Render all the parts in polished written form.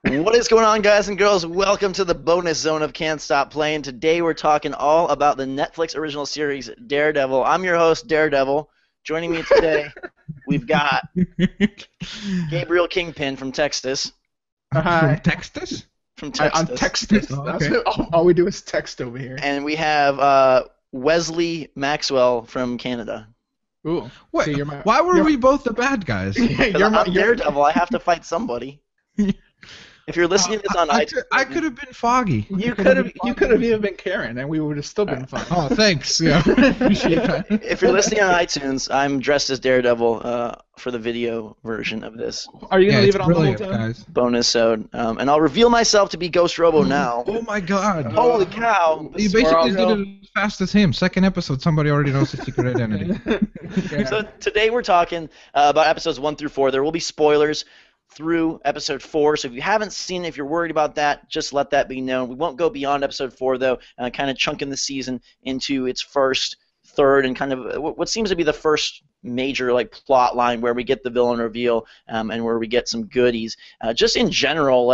What is going on, guys and girls? Welcome to the bonus zone of Can't Stop Playing. Today we're talking all about the Netflix original series Daredevil. I'm your host, Daredevil. Joining me today, we've got Gabriel Kingpin from Texas. Hi. From Texas? From Texas. I'm Texas. Oh, That's okay. all we do is text over here. And we have Wesley Maxwell from Canada. Ooh. What? See, Why were we both the bad guys? Because I'm Daredevil, I have to fight somebody. If you're listening to this on iTunes, I could have been Foggy. You could have even been Karen, and we would have still been fine. Oh, thanks. Yeah, appreciate that. if you're listening on iTunes, I'm dressed as Daredevil for the video version of this Are you gonna leave it's it on the whole brilliant, time? guys. bonus episode. And I'll reveal myself to be GhostRobo now. Oh my God! Holy cow! You basically did it as fast as him. Second episode, somebody already knows his secret identity. So today we're talking about episodes 1 through 4. There will be spoilers through episode 4, so if you haven't seen it, if you're worried about that, just let that be known. We won't go beyond episode 4, though, kind of chunking the season into its first third and kind of what seems to be the first major plot line where we get the villain reveal and where we get some goodies. Just in general,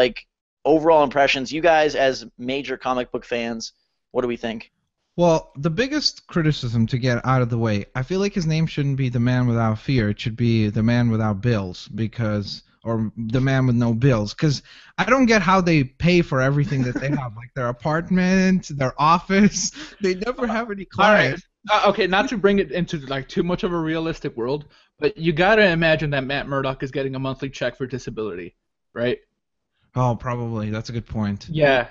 overall impressions, you guys as major comic book fans, what do we think? Well, the biggest criticism to get out of the way, I feel like his name shouldn't be the Man Without Fear. It should be the Man Without Bills, or the Man with No Bills, because I don't get how they pay for everything that they have, like their apartment, their office. They never have any clients. Okay, not to bring it into too much of a realistic world, but you gotta imagine that Matt Murdock is getting a monthly check for disability, right? Oh, probably. That's a good point. Yeah.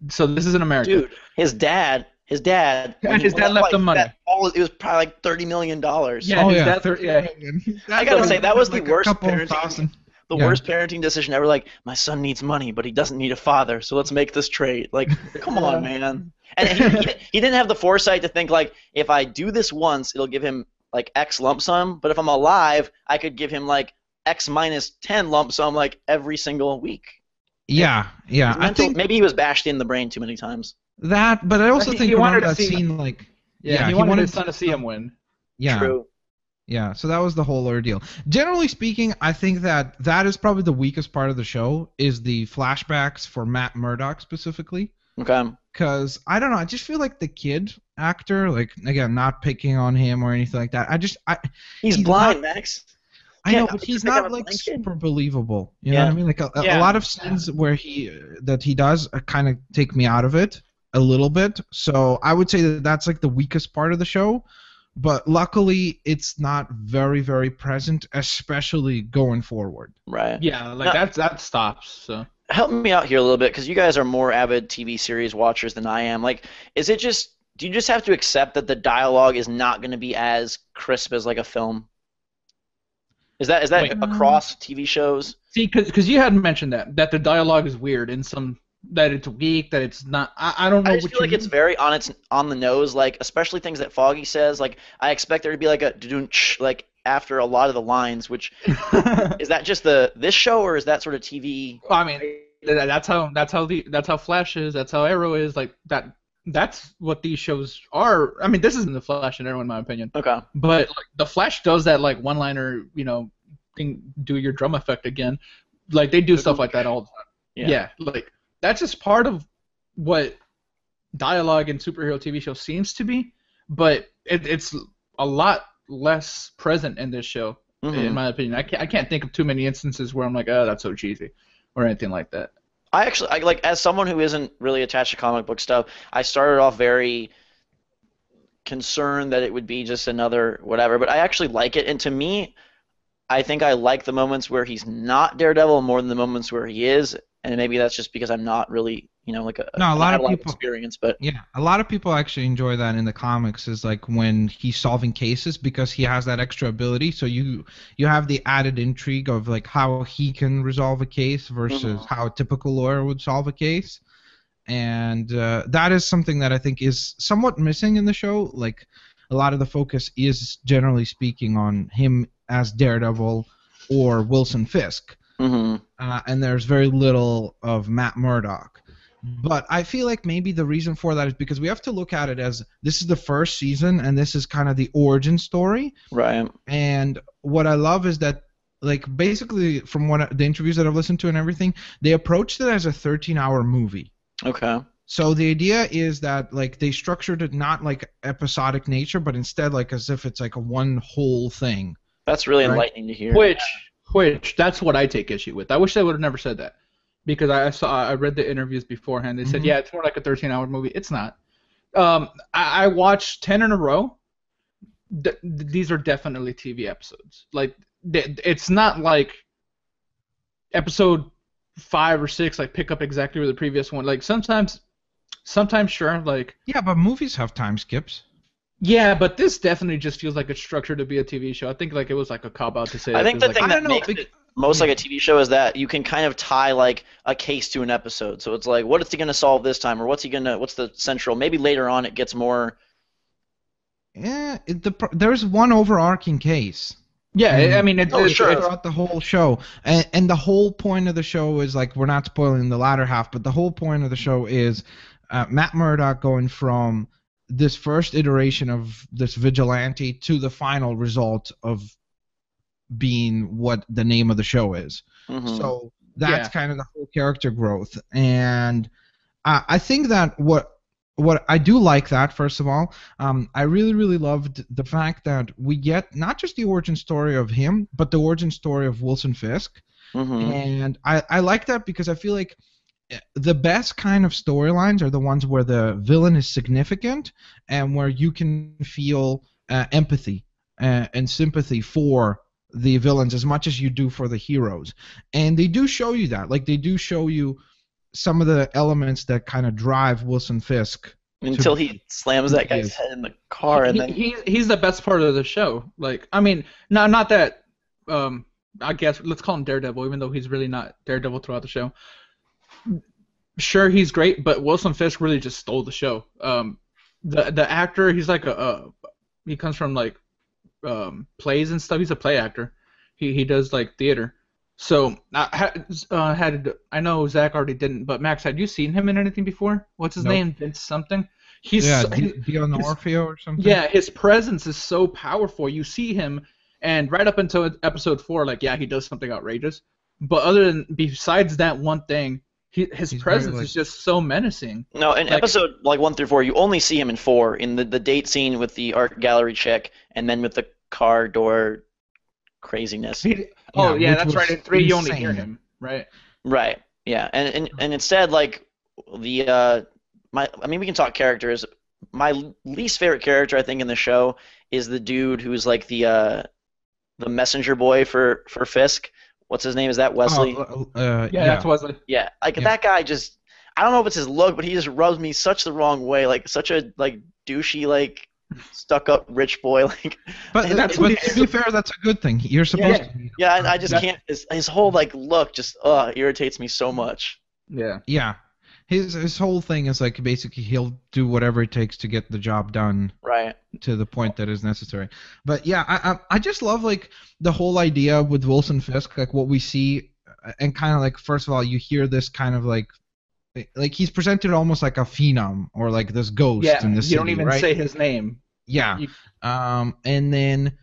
So this is in America. Dude, his dad. And his dad left him money. It was probably like $30 million. Yeah, Oh, his yeah. dad, I gotta say, that was the worst couple parenting. thousand. The Yeah. worst parenting decision ever. My son needs money, but he doesn't need a father, so let's make this trade. Come on, man. And he didn't have the foresight to think, if I do this once, it'll give him, X lump sum, but if I'm alive, I could give him, X minus 10 lump sum, every single week. Yeah. I think Maybe he was bashed in the brain too many times. that, but I also He think wanted remember to that see- scene, he wanted his son to see him win. Yeah. True. Yeah, so that was the whole ordeal. Generally speaking, I think that is probably the weakest part of the show, is the flashbacks for Matt Murdock specifically. Okay. Because, I don't know, I just feel like the kid actor, again, not picking on him or anything like that, He's blind, Max. I know, Yeah, but he's pick up not, a blind kid. super believable. You know what I mean? A lot of scenes where he does kind of take me out of it a little bit. So I would say that's, the weakest part of the show. But luckily, it's not very, very present, especially going forward. Right. Yeah, that stops. So Help me out here a little bit, because you guys are more avid TV series watchers than I am. Do you just have to accept that the dialogue is not going to be as crisp as a film? Is that Wait. across TV shows? see, because you hadn't mentioned that the dialogue is weird in some. That it's weak, that it's not. I don't know I just what feel you it's very on the nose, especially things that Foggy says. I expect there to be a dudunch, after a lot of the lines, which is that just this show, or is that sort of TV? I mean, that's how Flash is. That's how Arrow is. That. That's what these shows are. I mean, this isn't the Flash and Arrow, in my opinion. Okay. But the Flash does that one-liner, thing, do your drum effect again. They do stuff like that all the time. Yeah. That's just part of what dialogue in superhero TV shows seems to be, but it's a lot less present in this show, in my opinion. I can't think of too many instances where I'm like, oh, that's so cheesy, or anything like that. I as someone who isn't really attached to comic book stuff, I started off very concerned that it would be just another whatever, but I actually like it, and to me, I think I like the moments where he's not Daredevil more than the moments where he is, and maybe that's just because I'm not really, a lot of people experience, but yeah, a lot of people actually enjoy that in the comics, is when he's solving cases, because he has that extra ability. So you have the added intrigue of how he can resolve a case versus how a typical lawyer would solve a case, and that is something that I think is somewhat missing in the show. A lot of the focus is, generally speaking, on him as Daredevil or Wilson Fisk. And there's very little of Matt Murdock. But I feel like maybe the reason for that is because we have to look at it as this is the first season, and this is kind of the origin story. right. And what I love is that like basically from the interviews that I've listened to and everything, they approached it as a 13-hour movie. Okay. So the idea is that like they structured it not like episodic nature, but instead like as if it's like a one whole thing. That's really Right. enlightening to hear. Which that's what I take issue with. I wish they would have never said that, because I read the interviews beforehand. They said, yeah, it's more like a 13-hour movie. It's not. I watched 10 in a row. These are definitely TV episodes. Like it's not like episode 5 or 6 like pick up exactly where the previous one. Like sometimes sure, like Yeah, but movies have time skips. yeah, but this definitely just feels like it's structured to be a TV show. I think like it was like a cop out to say. I think the thing I that don't know, makes it most like a TV show is that you can kind of tie like a case to an episode. So it's like, what is he gonna solve this time, or what's the central? Maybe later on it gets more. Yeah, there's one overarching case. Yeah, I mean, it's throughout the whole show, and the whole point of the show is like, we're not spoiling the latter half, but the whole point of the show is Matt Murdock going from this first iteration of this vigilante to the final result of being what the name of the show is. Mm-hmm. So that's kind of the whole character growth, and I think that what I do like that, first of all, I really, really loved the fact that we get not just the origin story of him, but the origin story of Wilson Fisk. Mm-hmm. And I like that because I feel like the best kind of storylines are the ones where the villain is significant and where you can feel empathy and sympathy for the villains as much as you do for the heroes. And they do show you that. Like, they do show you some of the elements that kind of drive Wilson Fisk until he slams that guy's head in the car, and then he's the best part of the show. Like, I mean, not that I guess let's call him Daredevil, even though he's really not Daredevil throughout the show. Sure, he's great, but Wilson Fisk really just stole the show. The actor, he's like he comes from like plays and stuff. He's a play actor. He does like theater. So I know Zach already didn't, but Max, had you seen him in anything before? What's his name? Vince something. Dion'Orfeo or something. Yeah, his presence is so powerful. You see him, and right up until episode 4, like, yeah, he does something outrageous. But besides that one thing, his presence is just so menacing. No, in episode 1 through 4, you only see him in 4 in the date scene with the art gallery chick, and then with the car door craziness. That's right. In 3, you only hear him, right? Right. Yeah, and instead, like we can talk characters. My least favorite character, I think, in the show is the dude who's like the messenger boy for Fisk. What's his name? Is that Wesley? That's Wesley. Yeah, that guy just, I don't know if it's his look, but he just rubs me such the wrong way, like such a like douchey, like stuck-up rich boy, like. But to be fair, that's a good thing. You're supposed to. Yeah, I just can't. His whole like look just irritates me so much. Yeah. Yeah. His whole thing is like basically he'll do whatever it takes to get the job done. Right. To the point that is necessary. But yeah, I just love like the whole idea with Wilson Fisk, like what we see, and kind of like, first of all, you hear this kind of like he's presented almost like a phenom or like this ghost in the city. You don't even say his name. Yeah. And then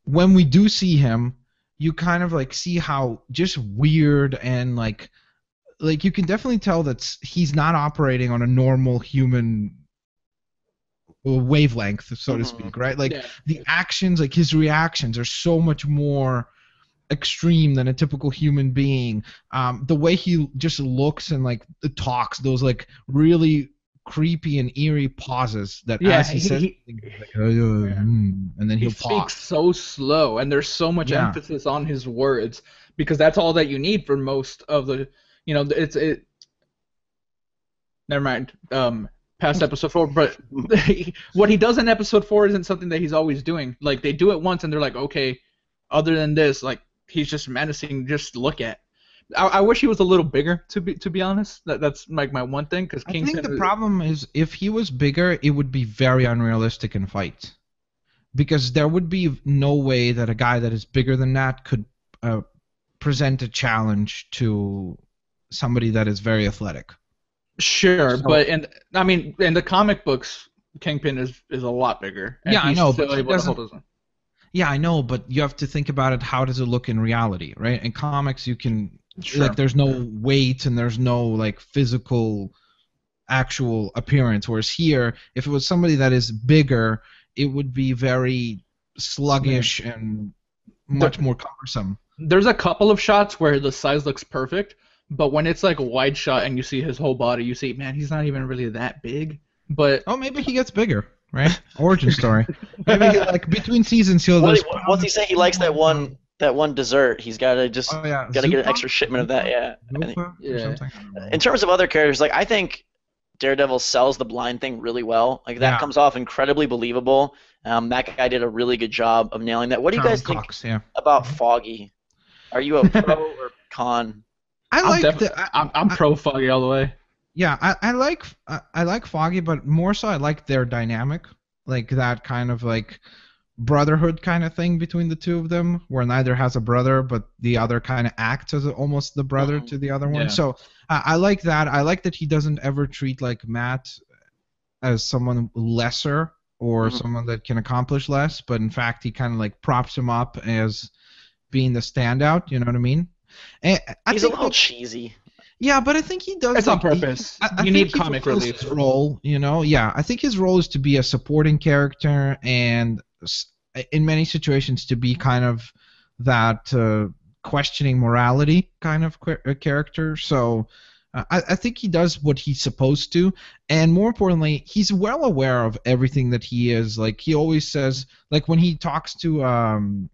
when we do see him, you kind of like see how just weird and like you can definitely tell that he's not operating on a normal human wavelength, so to speak, right? Like the actions, like his reactions are so much more extreme than a typical human being. The way he just looks and like talks, those like really creepy and eerie pauses that as he says, and then he'll pause. Speaks so slow, and there's so much emphasis on his words because that's all that you need for most of the. Never mind. Past episode 4, but what he does in episode 4 isn't something that he's always doing. Like they do it once, and they're like, okay. Other than this, like he's just menacing. Just to look at. I wish he was a little bigger. To be honest, that's like my one thing. Because I think the problem is if he was bigger, it would be very unrealistic in fights. Because there would be no way that a guy that is bigger than that could present a challenge to somebody that is very athletic. Sure, but in the comic books, Kingpin is a lot bigger. And I know, but Yeah, I know, but you have to think about it. How does it look in reality, right? In comics, you can Sure. like there's no weight and there's no like physical actual appearance. Whereas here, if it was somebody that is bigger, it would be very sluggish and much more cumbersome. There's a couple of shots where the size looks perfect, but when it's like a wide shot and you see his whole body, you see, man, he's not even really that big. But Oh, maybe he gets bigger, right? Origin story. Maybe he, like between seasons he'll just. What's he say? He likes that one dessert. He's got to just Oh yeah, got to get an Zupa? extra shipment of that. Yeah. Zupa Yeah. or something. I don't know. In terms of other characters, like I think Daredevil sells the blind thing really well. Like that Yeah. comes off incredibly believable. That guy did a really good job of nailing that. What do you guys think Cox, yeah. about Foggy? Are you a pro or con? I'm pro Foggy all the way. Yeah, I like Foggy, but more so I like their dynamic, like that kind of like brotherhood kind of thing between the two of them, where neither has a brother, but the other kind of acts as almost the brother to the other one. Yeah. So I like that. I like that he doesn't ever treat like Matt as someone lesser or someone that can accomplish less, but in fact he kind of like props him up as being the standout. You know what I mean? And He's a little cheesy. Yeah, but I think he does. It's on purpose. You need comic relief. His role, you know. Yeah, I think his role is to be a supporting character, and in many situations to be kind of that questioning morality kind of character. So I think he does what he's supposed to, and more importantly, he's well aware of everything that he is. Like he always says, like when he talks to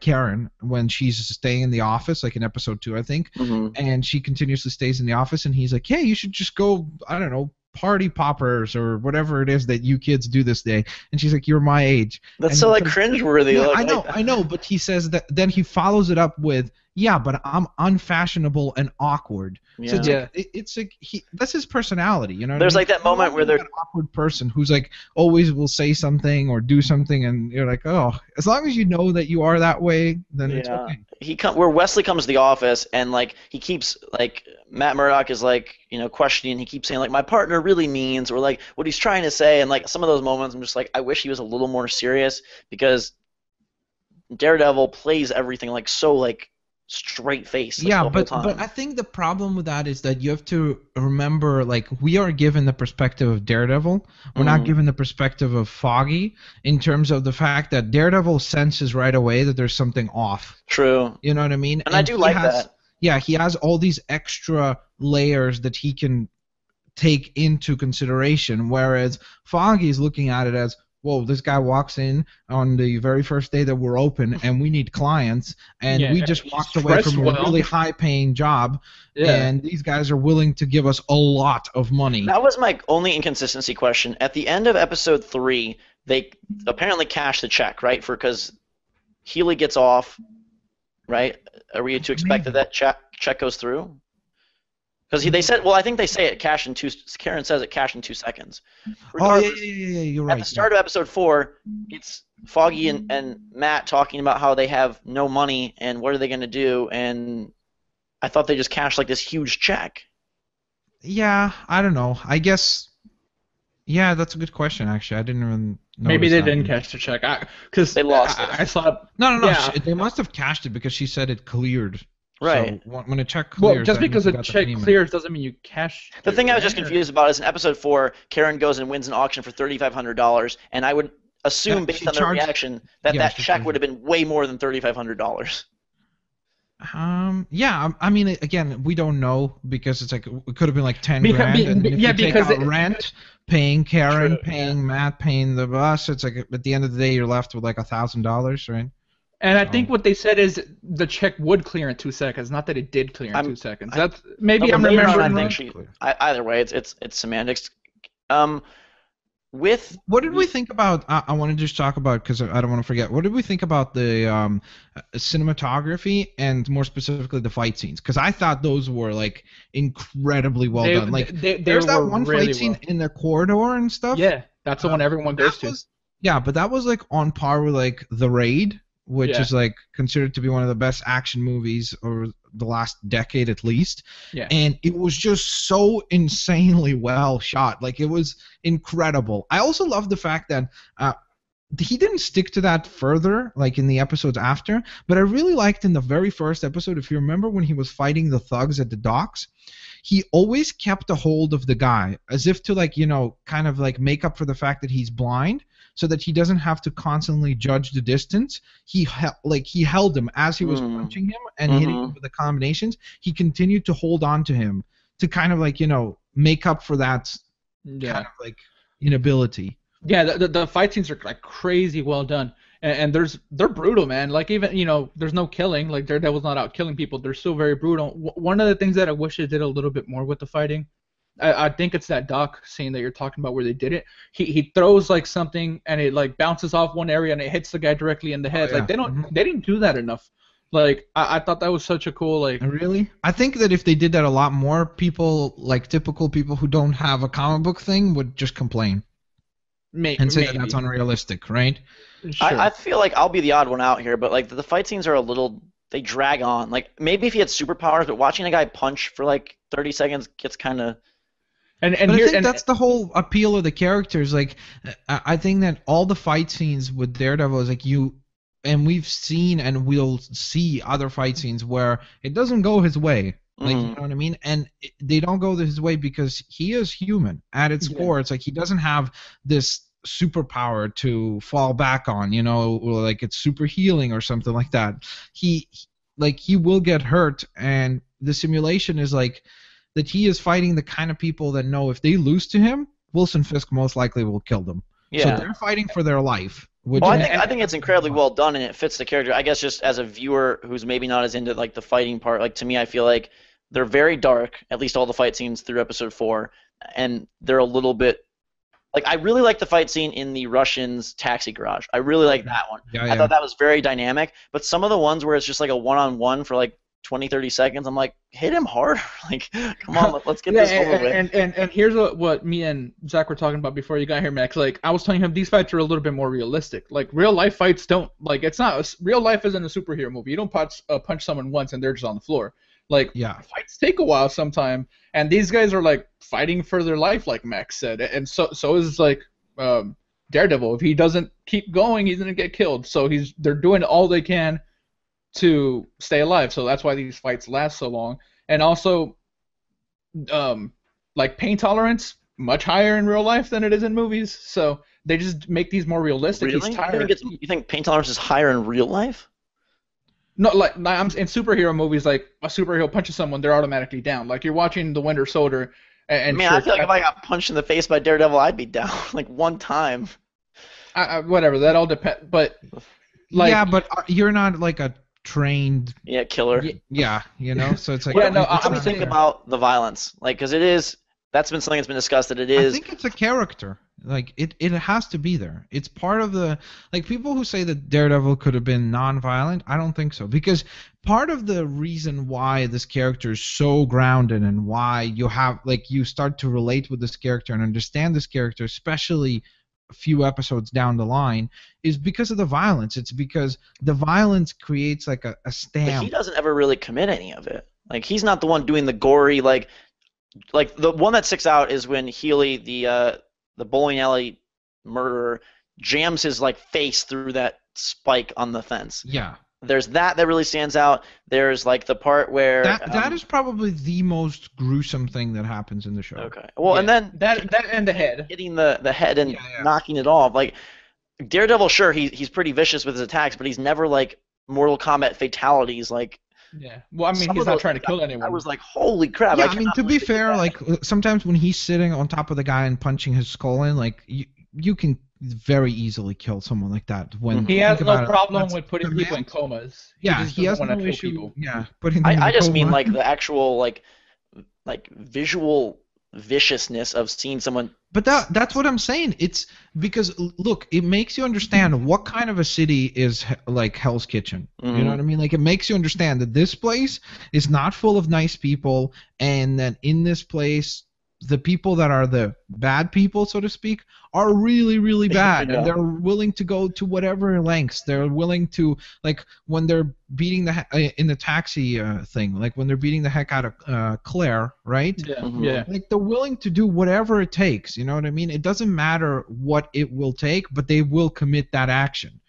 Karen when she's staying in the office, like in episode 2, I think, and she continuously stays in the office, and he's like, hey, you should just go, I don't know, party poppers or whatever it is that you kids do this day. And she's like, you're my age. That's and so like cringeworthy. Yeah, like, I know, but he says that, then he follows it up with, yeah, but I'm unfashionable and awkward. Yeah. So it's like that's his personality, you know. There's like that moment where they're an awkward person who's like always will say something or do something, and you're like, oh, as long as you know that you are that way, then it's okay. Where Wesley comes to the office and like he keeps like Matt Murdock is like questioning. He keeps saying like my partner really means, or like what he's trying to say, and like some of those moments I'm just like I wish he was a little more serious, because Daredevil plays everything like so like straight face. Like, yeah, but I think the problem with that is that you have to remember, like, we are given the perspective of Daredevil. We're not given the perspective of Foggy, in terms of the fact that Daredevil senses right away that there's something off. True. You know what I mean? And I do like that. Yeah, he has all these extra layers that he can take into consideration, whereas Foggy's looking at it as, whoa, this guy walks in on the very first day that we're open, and we need clients, and we just walked away from a really high-paying job, and these guys are willing to give us a lot of money. That was my only inconsistency question. At the end of episode 3, they apparently cashed the check, right? Because Healy gets off, right? Are we to expect that check goes through? Because they said, well, I think they say it cash in 2. Karen says it cash in 2 seconds. Regardless, yeah, you're right. At the start of episode 4, it's Foggy and Matt talking about how they have no money and what are they going to do, and I thought they just cashed like this huge check. Yeah, I don't know. I guess. Yeah, that's a good question. Actually, I didn't even. Maybe they didn't cash the check because they lost it. I thought. No. Yeah. They must have cashed it because she said it cleared. Right. So when a check clears, well, just because a check clears doesn't mean you cash. The thing I was just confused about is in episode 4, Karen goes and wins an auction for $3,500, and I would assume, based on their reaction, that check would have been way more than $3,500. Yeah, I mean, again, we don't know, because it's like it could have been like 10 grand, and if you take out rent, paying Karen, paying Matt, paying the bus, it's like at the end of the day you're left with like $1,000, right? And I think what they said is the check would clear in 2 seconds, not that it did clear in 2 seconds. That's maybe I'm remembering wrong. Either way, it's semantics. What did we think about? I want to just talk about, because I don't want to forget. What did we think about the cinematography, and more specifically the fight scenes? Because I thought those were like incredibly well done. Like there's that one fight scene in the corridor and stuff. Yeah, that's the one everyone goes to. Yeah, but that was like on par with like The Raid, which is like considered to be one of the best action movies over the last decade at least. Yeah. And it was just so insanely well shot. Like, it was incredible. I also love the fact that he didn't stick to that further, like in the episodes after. But I really liked in the very first episode, if you remember when he was fighting the thugs at the docks, he always kept a hold of the guy, as if to like, kind of like make up for the fact that he's blind, so that he doesn't have to constantly judge the distance. He held him as he was punching him and hitting him with the combinations. He continued to hold on to him to kind of like, make up for that kind of like inability. Yeah, the fight scenes are like crazy well done, and they're brutal, man. Like even there's no killing. Like Daredevil's not out killing people. They're still very brutal. One of the things that I wish they did a little bit more with the fighting, I think it's that dock scene that you're talking about where they did it. He throws like something and it like bounces off one area and it hits the guy directly in the head. Like they didn't do that enough. Like I thought that was such a cool like. Really? I think that if they did that a lot more, people like typical people who don't have a comic book thing would just complain. And say that that's unrealistic, right? Sure. I feel like I'll be the odd one out here, but like the fight scenes are they drag on. Like maybe if he had superpowers, but watching a guy punch for like 30 seconds gets kind of. But I think that's the whole appeal of the characters. Like, I think that all the fight scenes with Daredevil is like and we've seen and we'll see other fight scenes where it doesn't go his way. Like, you know what I mean? And they don't go his way because he is human. At its core, it's like he doesn't have this superpower to fall back on, or like it's super healing or something like that. He will get hurt, and the simulation is like that he is fighting the kind of people that know if they lose to him, Wilson Fisk most likely will kill them. Yeah. So they're fighting for their life. I think it's incredibly well done, and it fits the character. I guess just as a viewer who's maybe not as into like the fighting part, like to me, I feel like they're very dark, at least all the fight scenes through episode 4, and they're a little bit like I really like the fight scene in the Russians' taxi garage. I really like that one. I thought that was very dynamic, but some of the ones where it's just like a one-on-one for like 20, 30 seconds, I'm like, hit him harder. Like, come on, let's get this over with. And here's what me and Zach were talking about before you got here, Max. Like, I was telling him these fights are a little bit more realistic. Like, real life fights don't, like, it's not, real life isn't a superhero movie. You don't punch someone once and they're just on the floor. Like, fights take a while sometime, and these guys are, like, fighting for their life, like Max said. And so is, like, Daredevil. If he doesn't keep going, he's going to get killed. So they're doing all they can to stay alive. So that's why these fights last so long. And also, like, pain tolerance, much higher in real life than it is in movies. So they just make these more realistic. Really? He's tired. You think pain tolerance is higher in real life? No, like I'm in superhero movies, like a superhero punches someone, they're automatically down. Like you're watching The Winter Soldier, and man, I feel like if I got punched in the face by Daredevil, I'd be down like one time. Whatever, that all depends. But like, but you're not like a trained killer. Yeah, So it's like how do you think about the violence? Like, because that's been something that's been discussed that it is. I think it's a character. Like it has to be there. It's part of the people who say that Daredevil could have been non-violent. I don't think so, because part of the reason why this character is so grounded and why you start to relate with this character and understand this character, especially a few episodes down the line, is because of the violence. It's because the violence creates like a stamp. But he doesn't ever really commit any of it. Like he's not the one doing the gory like the one that sticks out is when Healy the bowling alley murderer jams his like face through that spike on the fence. Yeah. There's that really stands out. There's like the part where that is probably the most gruesome thing that happens in the show. Okay. Well, and then that and the head hitting the head and knocking it off. Like Daredevil, sure, he's pretty vicious with his attacks, but he's never like Mortal Kombat fatalities like. Yeah. Well, I mean, he's not trying to kill anyone. I was like, holy crap. Yeah, I mean, to be fair, like sometimes when he's sitting on top of the guy and punching his skull in, like you can very easily kill someone like that. When he has no problem with putting people in comas. Yeah, he has no issue. People. Yeah, putting them I just mean like the actual like visual viciousness of seeing someone. But that's what I'm saying. It's because look, it makes you understand what kind of a city is like Hell's Kitchen. Mm-hmm. You know what I mean? Like it makes you understand that this place is not full of nice people, and that in this place the people that are the bad people, so to speak, are really, really bad, and they're willing to go to whatever lengths. They're willing to, like, when they're beating in the taxi thing, like when they're beating the heck out of Claire, right? Yeah, yeah. Like, they're willing to do whatever it takes. You know what I mean? It doesn't matter what it will take, but they will commit that action.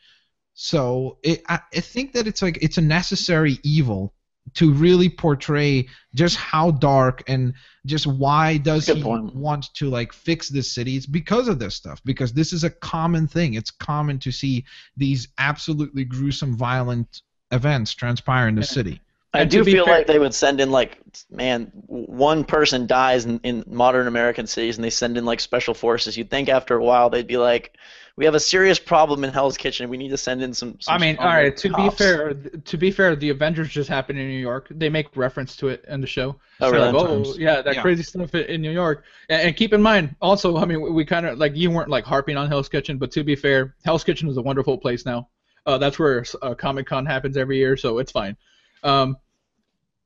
So I think that it's a necessary evil to really portray just how dark and just why does he want to, like, fix this city. It's because of this stuff, because this is a common thing. It's common to see these absolutely gruesome, violent events transpire in the city. I do feel like they would send in, like, man, one person dies in modern American cities and they send in, like, special forces. You'd think after a while they'd be like, we have a serious problem in Hell's Kitchen. We need to send in some I mean, all right, to be fair, the Avengers just happened in New York. They make reference to it in the show. Oh, really? Like, yeah, that crazy stuff in New York. And keep in mind, also, I mean, we kind of, like, you weren't, like, harping on Hell's Kitchen, but to be fair, Hell's Kitchen is a wonderful place now. That's where Comic-Con happens every year, so it's fine.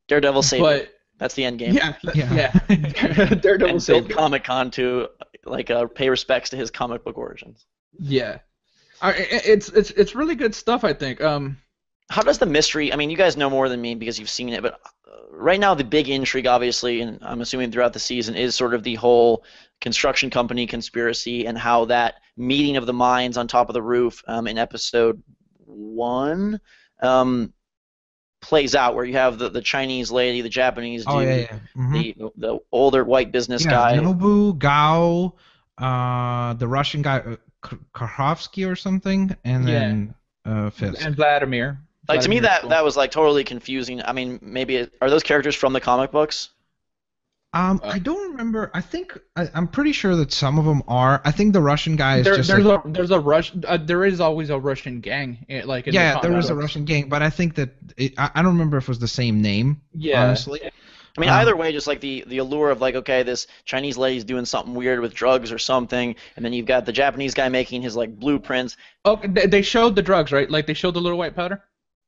Daredevil saved. That's the end game. Yeah. Daredevil saved. Build Comic-Con to, like, pay respects to his comic book origins. Yeah, it's really good stuff, I think. How does the mystery? I mean, you guys know more than me because you've seen it, but right now the big intrigue, obviously, and I'm assuming throughout the season, is sort of the whole construction company conspiracy and how that meeting of the minds on top of the roof in episode 1 plays out, where you have the Chinese lady, the Japanese dude, the older white business guy, Nobu, Gao, the Russian guy, Karhovsky or something, and then Fisk. And Vladimir. Like, to me, that was, like, totally confusing. I mean, maybe are those characters from the comic books? I don't remember. I think I'm pretty sure that some of them are. I think the Russian guy is there is always a Russian gang, like in there is a Russian gang, but I think that I don't remember if it was the same name. Yeah. Honestly. I mean, either way, just like the allure of, like, okay, this Chinese lady's doing something weird with drugs or something, and then you've got the Japanese guy making his, like, blueprints. Oh, they showed the drugs, right? Like, they showed the little white powder.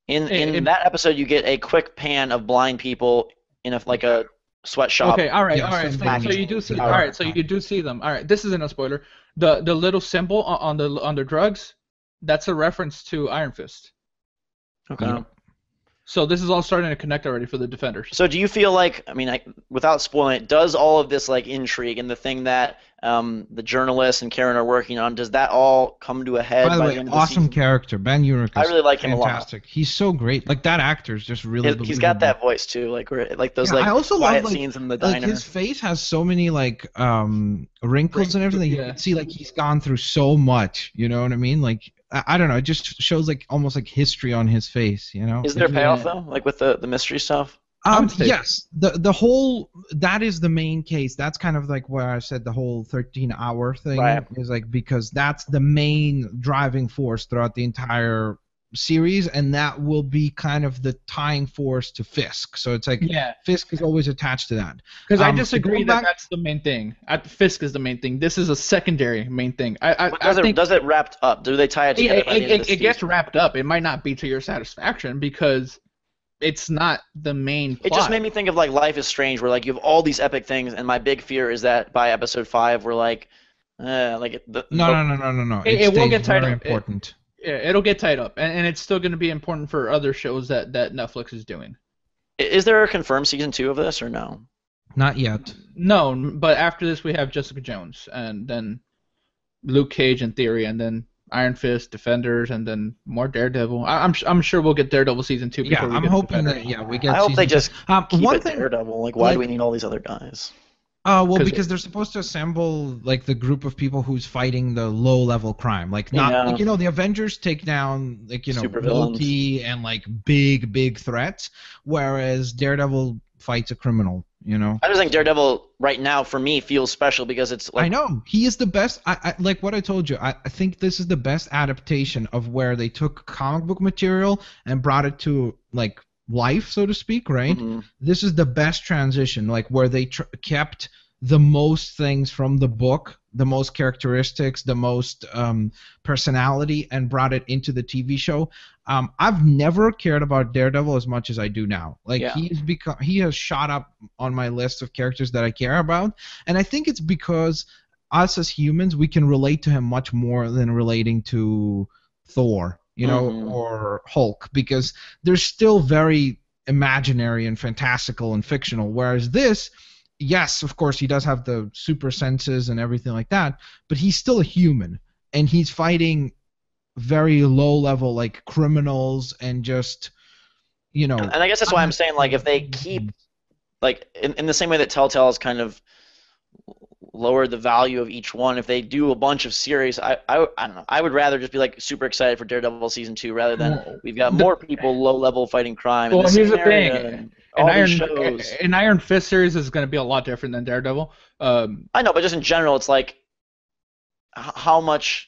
In that episode, you get a quick pan of blind people in a sweatshop. Okay, all right. So you do see. All right, so you do see them. All right, this isn't a spoiler. The little symbol on the drugs, that's a reference to Iron Fist. Okay. Yeah. So this is all starting to connect already for the Defenders. So do you feel like, I mean, without spoiling it, does all of this, like, intrigue and the thing that the journalists and Karen are working on, does that all come to a head by the end of the season? Awesome character. Ben Urich is I really like him a lot. Fantastic. He's so great. Like, that actor is just really He's got that voice too, like those I also quiet love, scenes in the diner. Like, his face has so many, like, wrinkles and everything. You can see, like, he's gone through so much. You know what I mean? Like, I don't know. It just shows, like, almost like history on his face. You know? Is there payoff though, like with the mystery stuff? Yes, the whole, that is the main case. That's kind of like where I said the whole 13-hour thing is, like, because that's the main driving force throughout the entire series, and that will be kind of the tying force to Fisk. So it's like Fisk is always attached to that. Because I disagree that's the main thing. Fisk is the main thing. This is a secondary main thing. Does it wrapped up? Do they tie it together? It gets wrapped up. It might not be to your satisfaction because it's not the main plot. It just made me think of, like, Life is Strange, where, like, you have all these epic things, and my big fear is that by episode 5 we're like, No. It will get tied up. Important. It'll get tied up, and it's still going to be important for other shows that Netflix is doing. Is there a confirmed season 2 of this, or no? Not yet. No, but after this we have Jessica Jones, and then Luke Cage in theory, and then Iron Fist, Defenders, and then more Daredevil. I'm sure we'll get Daredevil season 2 before we get hoping Defenders. that we get. I hope they just keep one it thing, Daredevil. Like, why do we need all these other guys? Well, because they're supposed to assemble, like, the group of people who's fighting the low-level crime. Like, not like, the Avengers take down, like, Loki and, like, big threats, whereas Daredevil fights a criminal. I just think Daredevil right now for me feels special because it's like, I know he is the best. I like what I told you. I think this is the best adaptation of where they took comic book material and brought it to, like, life, so to speak, right? Mm-hmm. This is the best transition, like, where they kept the most things from the book the most characteristics, the most personality, and brought it into the TV show. I've never cared about Daredevil as much as I do now. Like he has shot up on my list of characters that I care about, and I think it's because us as humans, we can relate to him much more than relating to Thor, or Hulk, because they're still very imaginary and fantastical and fictional, whereas this, yes, of course, he does have the super senses and everything like that, but he's still a human, and he's fighting very low-level, like, criminals and just, And I guess that's why I'm saying, like, if they keep, like, in the same way that Telltale has kind of lowered the value of each one, if they do a bunch of series, I don't know. I would rather just be, like, super excited for Daredevil Season 2 rather than we've got more people low-level fighting crime. Well, here's the thing. An Iron Fist series is going to be a lot different than Daredevil. I know, but just in general, it's like how much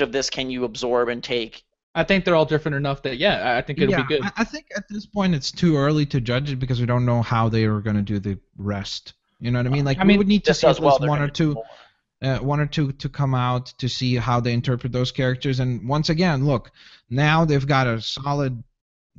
of this can you absorb and take? I think they're all different enough that I think it'll be good. I think at this point it's too early to judge it because we don't know how they are going to do the rest. You know what I mean? Like we would need to see at least one or two to come out to see how they interpret those characters. And once again, look, now they've got a solid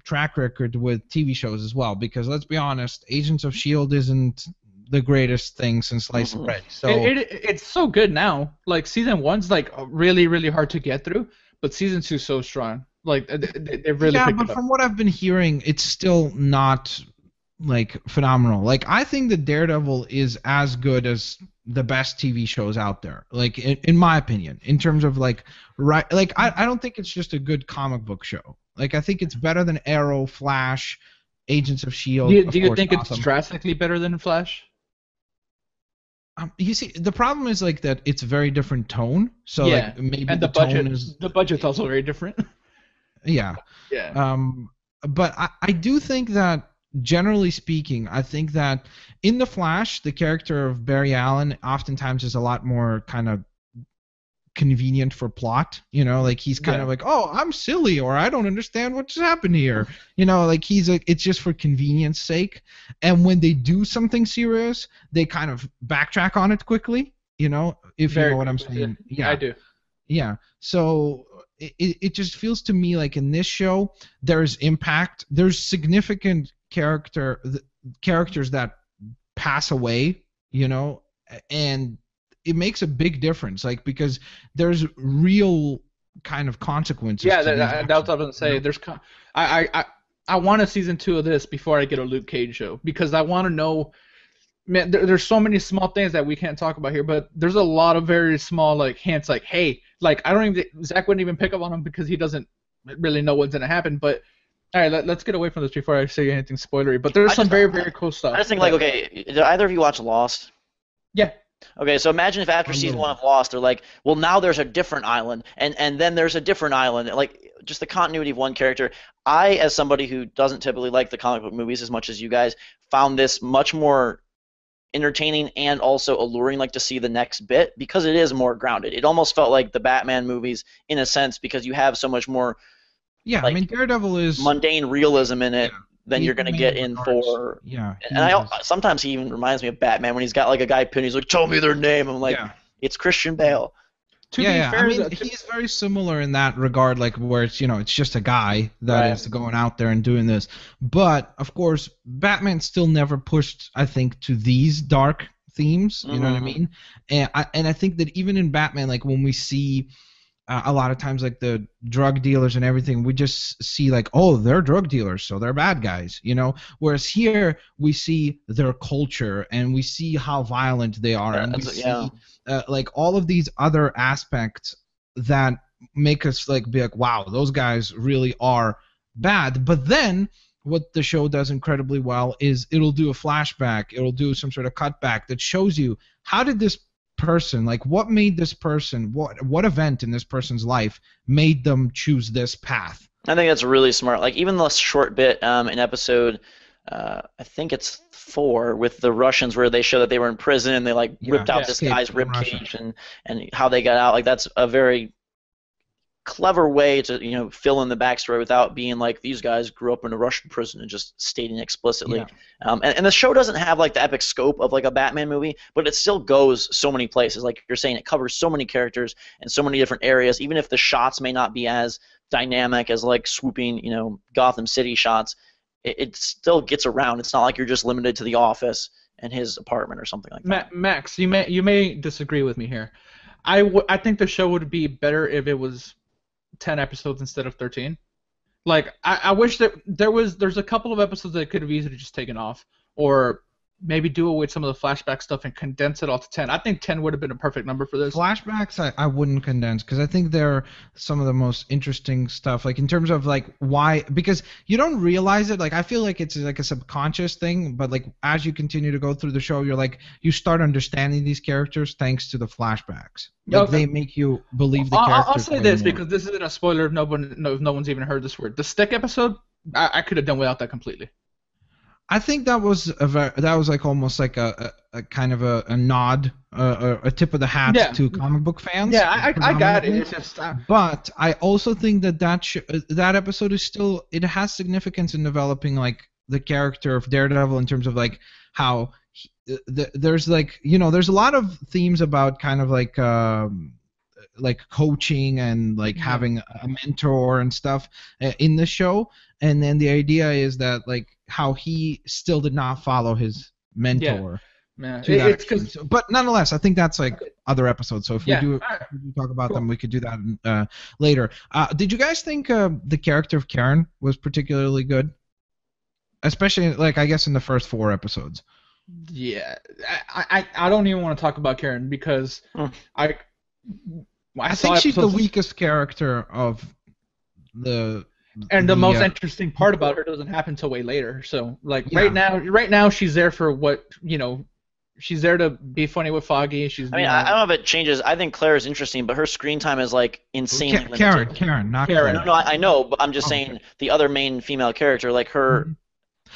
track record with TV shows as well. Because let's be honest, Agents of S.H.I.E.L.D. isn't the greatest thing since sliced bread. So it's so good now. Like season 1's like really, really hard to get through, but season 2's so strong. Like they really picked it up. From what I've been hearing, it's still not like phenomenal. Like I think that Daredevil is as good as the best TV shows out there. Like in my opinion, in terms of like I don't think it's just a good comic book show. Like I think it's better than Arrow, Flash, Agents of S.H.I.E.L.D. Do you think it's drastically better than Flash? You see, the problem is like that it's very different tone. So like maybe and the budget's also very different. Yeah. But I do think that, generally speaking, I think that in The Flash, the character of Barry Allen oftentimes is a lot more kind of convenient for plot. Like he's kind of like, oh, I'm silly, or I don't understand what just happened here. Like he's like, it's just for convenience sake. And when they do something serious, they kind of backtrack on it quickly. If you know what I'm saying. Yeah, I do. Yeah. So it just feels to me like in this show there's impact. There's significant characters that pass away, and it makes a big difference, like because there's real kind of consequences. Yeah, that's what I was going to say. There's I want a season 2 of this before I get a Luke Cage show, because I want to know. Man, there's so many small things that we can't talk about here, but there's a lot of very small like hints, like hey, like I don't even Zach wouldn't even pick up on them because he doesn't really know what's gonna happen. But all right, let's get away from this before I say anything spoilery. But there's some very cool stuff. I just think like, okay, did either of you watch Lost? Yeah. Okay, so imagine if after season 1 of Lost, they're like, well, now there's a different island, and then there's a different island, like just the continuity of one character. I, as somebody who doesn't typically like the comic book movies as much as you guys, found this much more entertaining and also alluring, like to see the next bit, because it is more grounded. It almost felt like the Batman movies in a sense, because you have so much more. Yeah, like, I mean, Daredevil is mundane realism in it than you're gonna get in Thor. Yeah, and sometimes he even reminds me of Batman when he's got like a guy pinned. He's like, "Tell me their name." I'm like, "It's Christian Bale." To be fair, I mean, he's very similar in that regard, like where it's it's just a guy that is going out there and doing this. But of course, Batman still never pushed, I think, to these dark themes. You know what I mean? And I think that even in Batman, like when we see a lot of times like the drug dealers and everything, we just see like, oh, they're drug dealers, so they're bad guys, Whereas here we see their culture and we see how violent they are, and we see like all of these other aspects that make us like be like, wow, those guys really are bad. But then what the show does incredibly well is it'll do a flashback, it'll do some sort of cutback that shows you how did this person, like what made this person, what event in this person's life made them choose this path. I think that's really smart. Like even the short bit in episode I think it's 4 with the Russians, where they show that they were in prison and they like ripped out this guy's rib cage and how they got out. Like that's a very clever way to fill in the backstory without being like these guys grew up in a Russian prison and just stating it explicitly. Yeah. And the show doesn't have like the epic scope of like a Batman movie, but it still goes so many places. Like you're saying, it covers so many characters and so many different areas. Even if the shots may not be as dynamic as like swooping Gotham City shots, it still gets around. It's not like you're just limited to the office and his apartment or something like that. Max, you may disagree with me here. I think the show would be better if it was 10 episodes instead of 13. Like, I wish that there's a couple of episodes that could have easily just taken off, or maybe do away with some of the flashback stuff and condense it all to 10. I think 10 would have been a perfect number for this. Flashbacks, I wouldn't condense, because I think they're some of the most interesting stuff, like in terms of like why, because you don't realize it. Like I feel like it's like a subconscious thing, but like as you continue to go through the show, you start understanding these characters thanks to the flashbacks. Like they make you believe the characters. I'll say this because this isn't a spoiler if no one's even heard this word. The stick episode, I could have done without that completely. I think that was like almost like a kind of a nod, a tip of the hat to comic book fans. Yeah, I got it. It's just, but I also think that episode is still, it has significance in developing like the character of Daredevil in terms of like how there's like there's a lot of themes about kind of like coaching and like having a mentor and stuff in the show, and then the idea is that like how he still did not follow his mentor. But nonetheless, I think that's like other episodes. So if we do talk about them, we could do that later. Did you guys think the character of Karen was particularly good? Especially like I guess in the first 4 episodes. Yeah, I don't even want to talk about Karen because I think she's the weakest character of the. And the most interesting part about her doesn't happen till way later. So like right now she's there for what she's there to be funny with Foggy. I mean, I don't know if it changes. I think Claire is interesting, but her screen time is like insanely limited. Karen, not Claire. No, I know, but I'm just saying the other main female character, like her.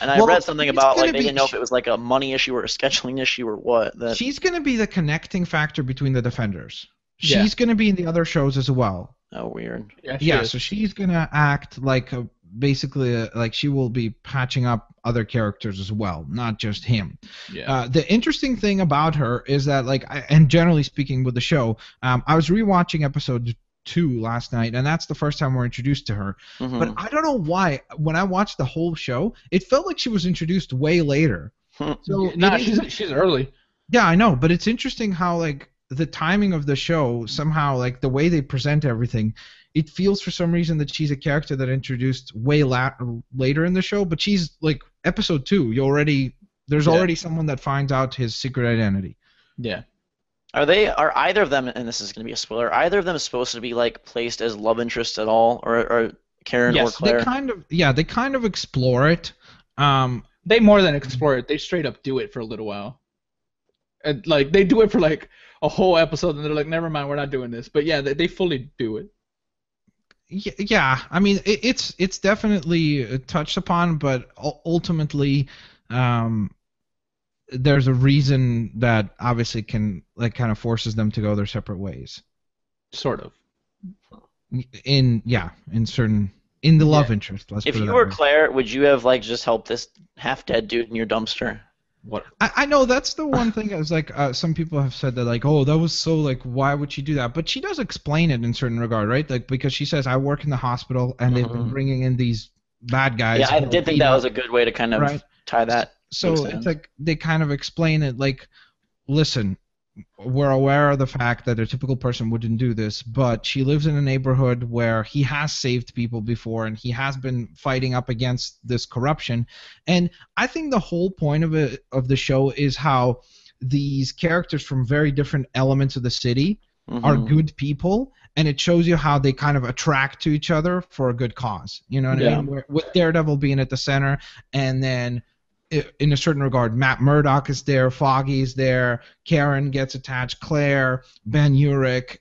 And I read something about like they didn't know if it was like a money issue or a scheduling issue or what. She's going to be the connecting factor between the Defenders. She's going to be in the other shows as well. Oh, weird. Yeah, so she's going to act like basically like she will be patching up other characters as well, not just him. Yeah. The interesting thing about her is that like, and generally speaking with the show, I was rewatching episode 2 last night, and that's the first time we're introduced to her. Mm-hmm. But I don't know why, when I watched the whole show, it felt like she was introduced way later. So she's early. Yeah, I know, but it's interesting how like the timing of the show, somehow like the way they present everything, it feels for some reason that she's a character that introduced way later in the show, but she's like episode 2. There's already someone that finds out his secret identity. Yeah. Are either of them, and this is going to be a spoiler, either of them supposed to be like placed as love interests at all, or Karen or Claire? They kind of explore it. They more than explore it. They straight up do it for a little while. And, like they do it for like a whole episode, and they're like, never mind, we're not doing this. But yeah, they fully do it. Yeah, I mean it's definitely touched upon, but ultimately. There's a reason that obviously can like kind of forces them to go their separate ways. Sort of. In the love interest. If you were Claire, would you have like just helped this half-dead dude in your dumpster? What? I know that's the one thing. Is like some people have said that like, oh, that was so like, why would she do that? But she does explain it in certain regard, right? Like because she says, I work in the hospital and they've been bringing in these bad guys. Yeah, I did think that was a good way to kind of tie that. So it's like they kind of explain it like, listen, we're aware of the fact that a typical person wouldn't do this, but she lives in a neighborhood where he has saved people before and he has been fighting up against this corruption. And I think the whole point of the show is how these characters from very different elements of the city are good people, and it shows you how they kind of attract to each other for a good cause. You know what I mean? With Daredevil being at the center, and then in a certain regard, Matt Murdock is there, Foggy's there, Karen gets attached, Claire, Ben Urich,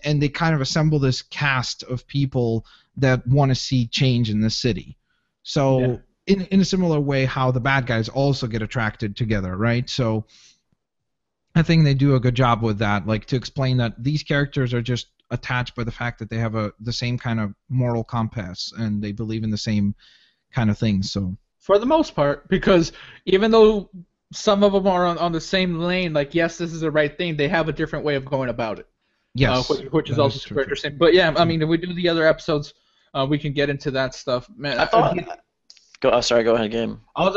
and they kind of assemble this cast of people that want to see change in the city. So in a similar way, how the bad guys also get attracted together, right? So I think they do a good job with that, like to explain that these characters are just attached by the fact that they have the same kind of moral compass and they believe in the same kind of things. So for the most part, because even though some of them are on the same lane, like yes, this is the right thing, they have a different way of going about it. yes, which is also super interesting. But yeah, I mean, if we do the other episodes, we can get into that stuff. Man, I thought. Go ahead, Gabe. I was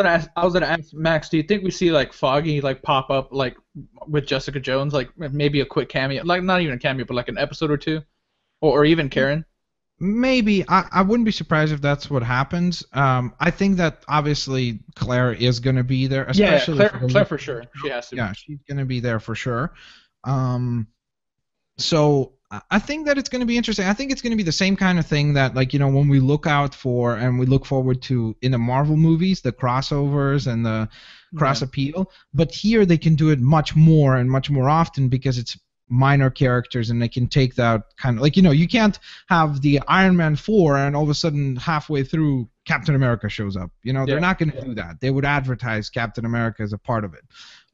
gonna ask Max. Do you think we see like Foggy like pop up like with Jessica Jones, like maybe a quick cameo, like not even a cameo, but like an episode or two, or even Karen? Maybe. I wouldn't be surprised if that's what happens. I think that obviously Claire is gonna be there, especially Claire for sure. She has to. Yeah, she's gonna be there for sure. So I think that it's going to be interesting. I think it's going to be the same kind of thing that, like, when we look out for and we look forward to in the Marvel movies, the crossovers and the cross appeal. But here they can do it much more and much more often because it's minor characters and they can take that kind of, like, you can't have the Iron Man 4 and all of a sudden halfway through Captain America shows up. They're not going to do that. They would advertise Captain America as a part of it.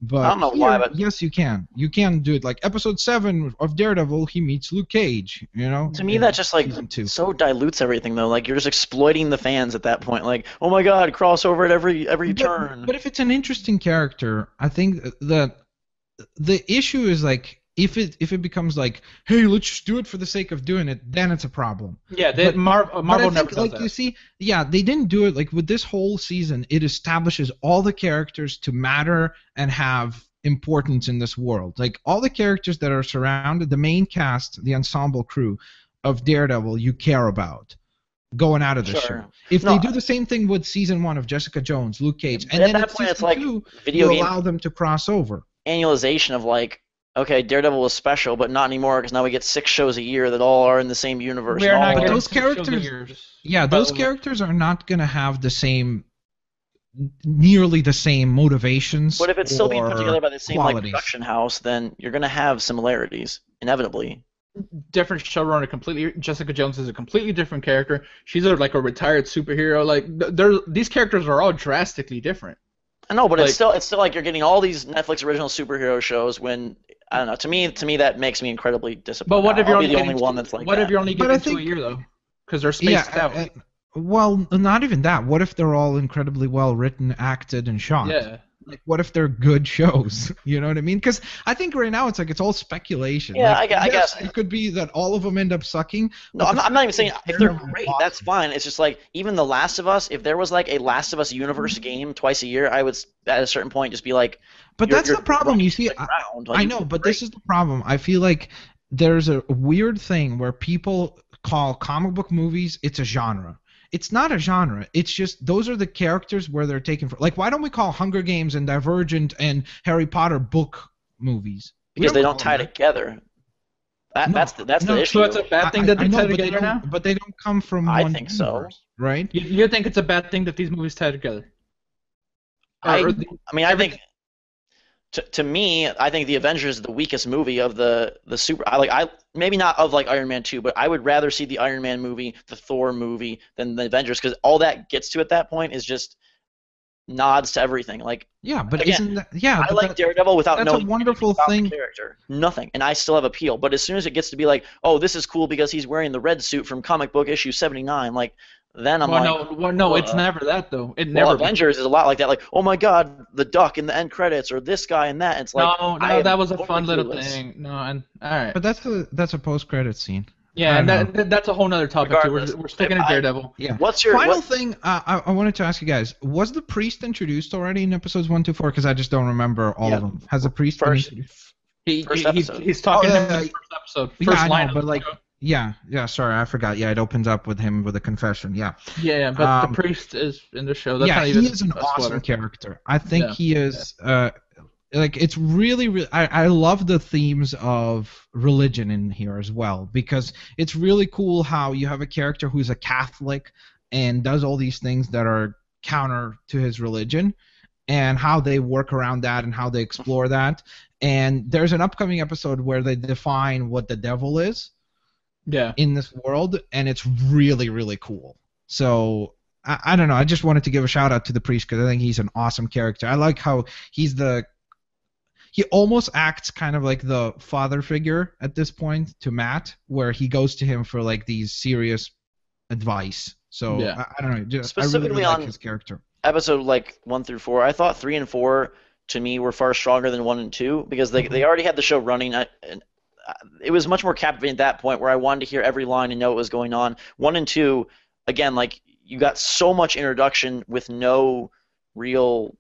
But I don't know why, but yes, you can. You can do it. Like episode 7 of Daredevil, he meets Luke Cage. To me, that just like so dilutes everything, though. Like you're just exploiting the fans at that point. Like, oh my God, crossover at every turn. But if it's an interesting character, I think that the issue is like if it becomes like, hey, let's just do it for the sake of doing it, then it's a problem. Yeah, Marvel never does like that. You see, yeah, they didn't do it like with this whole season. It establishes all the characters to matter and have importance in this world. Like all the characters that are surrounded, the main cast, the ensemble crew of Daredevil, you care about going out of the show. If they do the same thing with season 1 of Jessica Jones, Luke Cage, and at then that point it's like you video game allow them to cross over. Annualization of like, okay, Daredevil was special, but not anymore because now we get 6 shows a year that all are in the same universe. But those characters, those characters are not going to have nearly the same motivations. But if it's still being put together by the same like qualities. production house, then you're going to have similarities inevitably. Different showrunner, completely. Jessica Jones is a completely different character. She's like a retired superhero. Like these characters are all drastically different. I know, but it's still like you're getting all these Netflix original superhero shows when. I don't know. To me, that makes me incredibly disappointed. But what if you're only the only one that's like? What if you're only getting 2 a year though? Because they're spaced out. Well, not even that. What if they're all incredibly well written, acted, and shot? Yeah. Like, what if they're good shows? You know what I mean? Because I think right now it's all speculation. Yeah, like, I guess it could be that all of them end up sucking. No, I'm not even saying if they're great, that's fine. It's just like even The Last of Us. If there was like a Last of Us universe game twice a year, I would at a certain point just be like. But that's the problem. You see, I know, but this is the problem. I feel like there's a weird thing where people call comic book movies, it's a genre. It's not a genre. It's just those are the characters where they're taken from. Like, why don't we call Hunger Games and Divergent and Harry Potter book movies? Because they don't tie together. That's the issue. So it's a bad thing that they tie together now? But they don't come from I one think universe, so. Right? You think it's a bad thing that these movies tie together? I think to me, I think the Avengers is the weakest movie of the super. I maybe not of like Iron Man 2, but I would rather see the Iron Man movie, the Thor movie, than the Avengers because all that gets to at that point is just nods to everything. Like yeah, but again, isn't that, yeah? I like Daredevil without knowing a wonderful about thing. The character, nothing, and I still have appeal. But as soon as it gets to be like, oh, this is cool because he's wearing the red suit from comic book issue 79, like. Then I'm it's never that though. Avengers is a lot like that. Like, oh my God, the Duck in the end credits, or this guy and that. It's like no, that was a fun little thing. No, all right. But that's a post-credit scene. Yeah, and that's a whole nother topic too. We're sticking to Daredevil. Yeah. What's your final thing? I wanted to ask you guys: was the priest introduced already in episodes 1 to 4? Because I just don't remember all of them. Has the priest been introduced? He's talking in the first episode. First line, but like. Yeah, sorry, I forgot. Yeah, it opens up with him with a confession, yeah. Yeah, but the priest is in the show. That's not he is an awesome character. I think he is, like, it's really, I love the themes of religion in here as well, because it's really cool how you have a character who's a Catholic and does all these things that are counter to his religion, and how they work around that and how they explore that. And there's an upcoming episode where they define what the devil is. Yeah. In this world, and it's really, really cool. So I don't know. I just wanted to give a shout out to the priest because I think he's an awesome character. I like how he's he almost acts kind of like the father figure at this point to Matt, where he goes to him for like these serious advice. So Yeah. I don't know. I really, Specifically really like on his character. episode like 1 through 4, I thought 3 and 4 to me were far stronger than 1 and 2 because they already had the show running. And it was much more captivating at that point where I wanted to hear every line and know what was going on. 1 and 2, again, like you got so much introduction with no real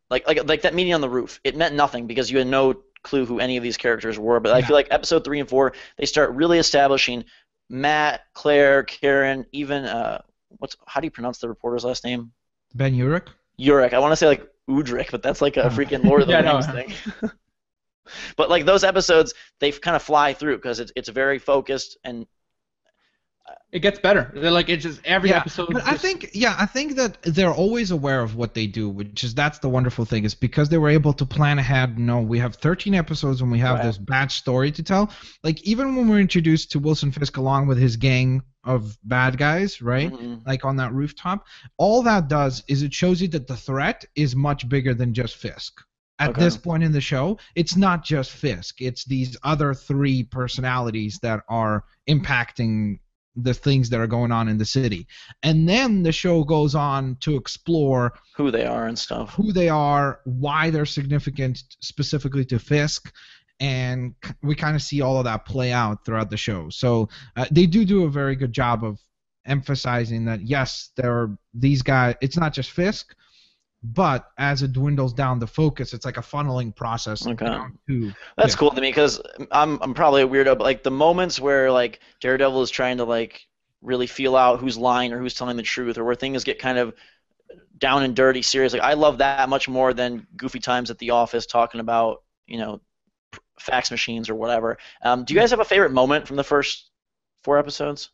like that meeting on the roof. It meant nothing because you had no clue who any of these characters were. But I feel like episode 3 and 4 they start really establishing Matt, Claire, Karen, even how do you pronounce the reporter's last name? Ben Urich. Urich. I want to say like Udrich, but that's like a freaking Lord of the Rings thing. But like those episodes, they kind of fly through because it's very focused and it gets better. They're like it's just every episode. But I think that they're always aware of what they do, that's the wonderful thing, is because they were able to plan ahead. No, we have 13 episodes and we have this bad story to tell. Like even when we're introduced to Wilson Fisk along with his gang of bad guys, right? Mm-hmm. Like on that rooftop, all that does is it shows you that the threat is much bigger than just Fisk. At this point in the show, it's not just Fisk. It's these other 3 personalities that are impacting the things that are going on in the city. And then the show goes on to explore who they are and stuff. Who they are, why they're significant specifically to Fisk, and we kind of see all of that play out throughout the show. So they do a very good job of emphasizing that, yes, there are these guys. It's not just Fisk, but as it dwindles down the focus, it's like a funneling process. That's cool to me because I'm probably a weirdo, but like the moments where like Daredevil is trying to like really feel out who's lying or who's telling the truth, or where things get kind of down and dirty, serious. Like I love that much more than goofy times at the office talking about fax machines or whatever. Do you guys have a favorite moment from the first 4 episodes?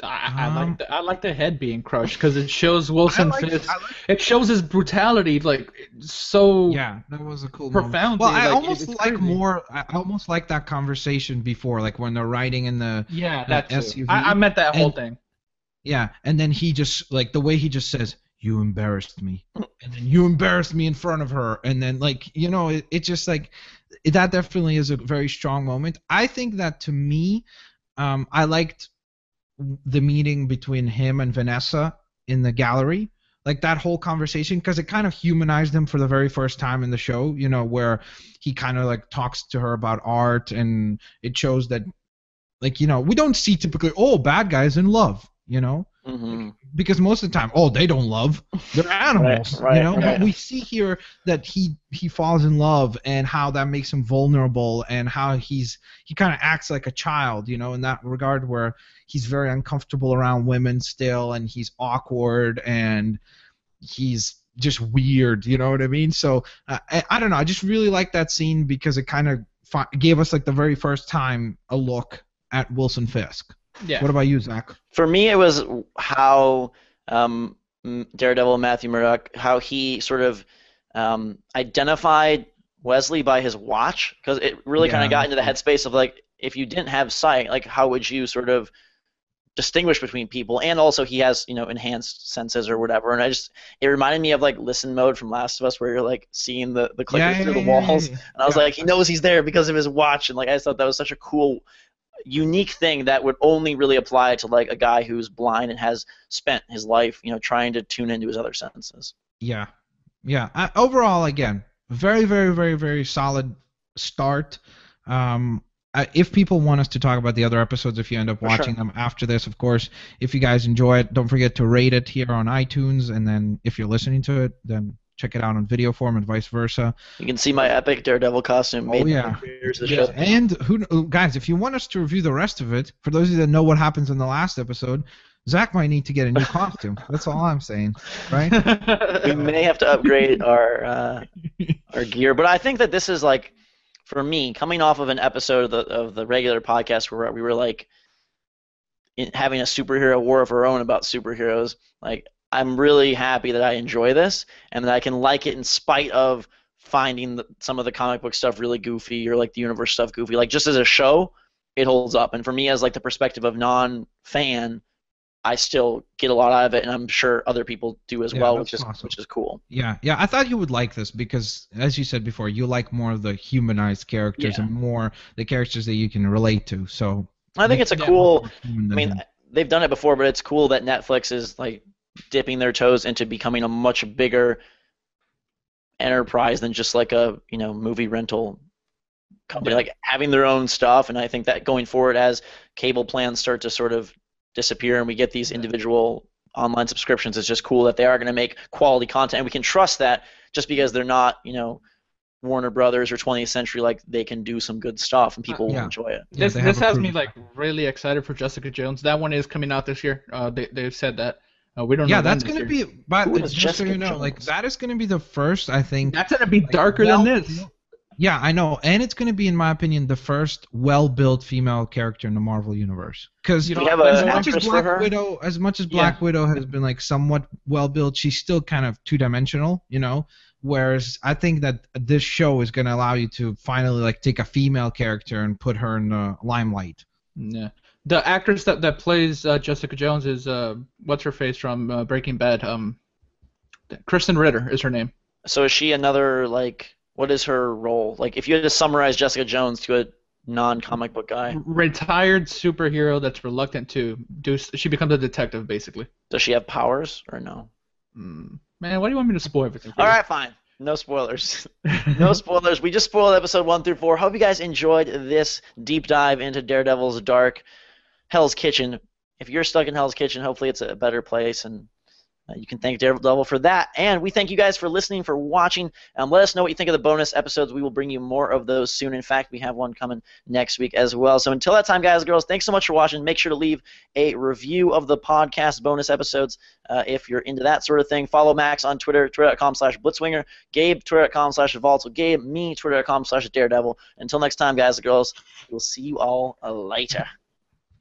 I like the head being crushed because it shows Wilson Fisk. It shows his brutality, like so. Yeah, that was a cool profound. Well, I almost like that conversation before, like when they're riding in the SUV. I meant that whole thing. Yeah, and then he just like the way he just says, "You embarrassed me," and then you embarrassed me in front of her, and then like it just like that definitely is a very strong moment. I think that to me, I liked the meeting between him and Vanessa in the gallery, like that whole conversation, because it kind of humanized him for the very first time in the show, where he kind of like talks to her about art, and it shows that like we don't see typically bad guys in love, Mm-hmm. Because most of the time they don't love, they're animals. Right. But we see here that he falls in love, and how that makes him vulnerable, and how he kind of acts like a child, in that regard, where he's very uncomfortable around women still, and he's awkward, and he's just weird, you know what I mean? So I don't know, I just really like that scene because it kind of gave us like the very first time a look at Wilson Fisk. Yeah. What about you, Zach? For me, it was how Daredevil Matthew Murdock, how he sort of identified Wesley by his watch, because it really kind of got into the headspace of like, if you didn't have sight, like how would you sort of distinguish between people? And also he has enhanced senses or whatever, and it reminded me of like listen mode from Last of Us, where you're like seeing the clickers through the walls, and I was like, he knows he's there because of his watch, and like I just thought that was such a cool, unique thing that would only really apply to like a guy who's blind and has spent his life trying to tune into his other senses. Overall, again, very, very, very, very solid start. If people want us to talk about the other episodes, if you end up watching them after this, of course, if you guys enjoy it, don't forget to rate it here on iTunes, and then if you're listening to it, then check it out on video form and vice versa. You can see my epic Daredevil costume. And guys, if you want us to review the rest of it, for those of you that know what happens in the last episode, Zach might need to get a new costume. That's all I'm saying, right? We may have to upgrade our gear, but I think that this is like, for me, coming off of an episode of the regular podcast where we were like having a superhero war of our own about superheroes, like I'm really happy that I enjoy this and that I can like it in spite of finding some of the comic book stuff really goofy, or like the universe stuff goofy. Like just as a show, it holds up. And for me, as like the perspective of non-fan, I still get a lot out of it, and I'm sure other people do as well, which is cool. Yeah, I thought you would like this because, as you said before, you like more of the humanized characters and more the characters that you can relate to. So I think it's a cool. I mean, they've done it before, but it's cool that Netflix is like dipping their toes into becoming a much bigger enterprise than just like a movie rental company, like having their own stuff. And I think that going forward, as cable plans start to sort of disappear and we get these individual online subscriptions, it's just cool that they are going to make quality content, and we can trust that just because they're not Warner Brothers or 20th Century, like they can do some good stuff and people will enjoy it. This has me like really excited for Jessica Jones. That one is coming out this year. They've said that. We don't know. Yeah, that's going to be. But just so you know, like that is going to be the first. I think that's going to be darker than this. Yeah, I know, and it's going to be, in my opinion, the first well-built female character in the Marvel universe. Because as much as Black Widow has been like somewhat well-built, she's still kind of two-dimensional, Whereas I think that this show is going to allow you to finally like take a female character and put her in the limelight. Yeah. The actress that plays Jessica Jones is what's her face from Breaking Bad? Kristen Ritter is her name. So is she another like? What is her role? Like, if you had to summarize Jessica Jones to a non-comic book guy. Retired superhero that's reluctant to do. She becomes a detective, basically. Does she have powers or no? Man, why do you want me to spoil everything? All right, fine. No spoilers. No spoilers. We just spoiled episode 1 through 4. Hope you guys enjoyed this deep dive into Daredevil's dark Hell's Kitchen. If you're stuck in Hell's Kitchen, hopefully it's a better place, and you can thank Daredevil for that. And we thank you guys for listening, for watching. Let us know what you think of the bonus episodes. We will bring you more of those soon. In fact, we have one coming next week as well. So until that time, guys and girls, thanks so much for watching. Make sure to leave a review of the podcast bonus episodes if you're into that sort of thing. Follow Max on Twitter, twitter.com/blitzwinger, Gabe, twitter.com/volatile Gabe, me, twitter.com/daredevil. Until next time, guys and girls, we'll see you all later.